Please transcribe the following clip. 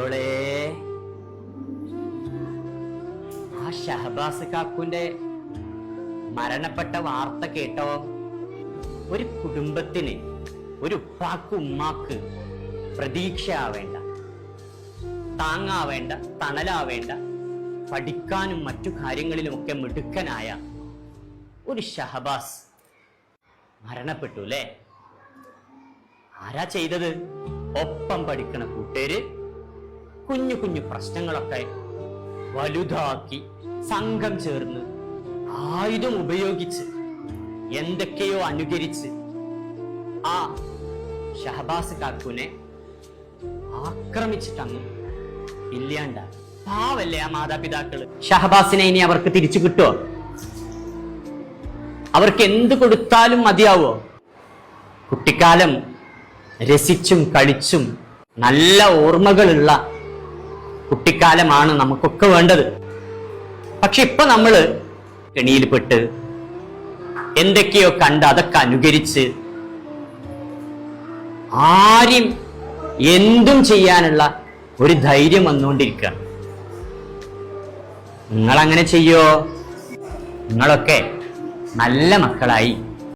കുട്ടിയോളെ, ആ ഷഹബാസ് കാക്കുന്റെ മരണപ്പെട്ട വാർത്ത കേട്ടോ? ഒരു കുടുംബത്തിന്, ഒരു ഉപ്പാക്ക് ഉമ്മാക്ക് പ്രതീക്ഷയാവേണ്ട, താങ്ങാവേണ്ട, തണലാവേണ്ട, പഠിക്കാനും മറ്റു കാര്യങ്ങളിലുമൊക്കെ മിടുക്കനായ ഒരു ഷഹബാസ് മരണപ്പെട്ടു അല്ലേ? ആരാ ചെയ്തത്? ഒപ്പം പഠിക്കണ കൂട്ടുകാര് കുഞ്ഞു കുഞ്ഞു പ്രശ്നങ്ങളൊക്കെ വലുതാക്കി സംഘം ചേർന്ന് ആയുധം ഉപയോഗിച്ച് എന്തൊക്കെയോ അനുകരിച്ച് ആ ഷഹബാസ് കാക്കുനെ ആക്രമിച്ചിട്ടങ്ങ് ഇല്ലാണ്ട. പാവല്ലേ ആ മാതാപിതാക്കള്. ഷഹബാസിനെ ഇനി അവർക്ക് തിരിച്ചു കിട്ടുമോ? അവർക്ക് എന്ത് കൊടുത്താലും മതിയാവോ? കുട്ടിക്കാലം രസിച്ചും കളിച്ചും നല്ല ഓർമ്മകളുള്ള കുട്ടിക്കാലമാണ് നമുക്കൊക്കെ വേണ്ടത്. പക്ഷെ ഇപ്പൊ നമ്മള് കെണിയിൽപ്പെട്ട് എന്തൊക്കെയോ കണ്ട് അതൊക്കെ അനുകരിച്ച് ആരും എന്തും ചെയ്യാനുള്ള ഒരു ധൈര്യം വന്നുകൊണ്ടിരിക്കുകയാണ്. നിങ്ങളങ്ങനെ ചെയ്യോ? നിങ്ങളൊക്കെ നല്ല മക്കളായി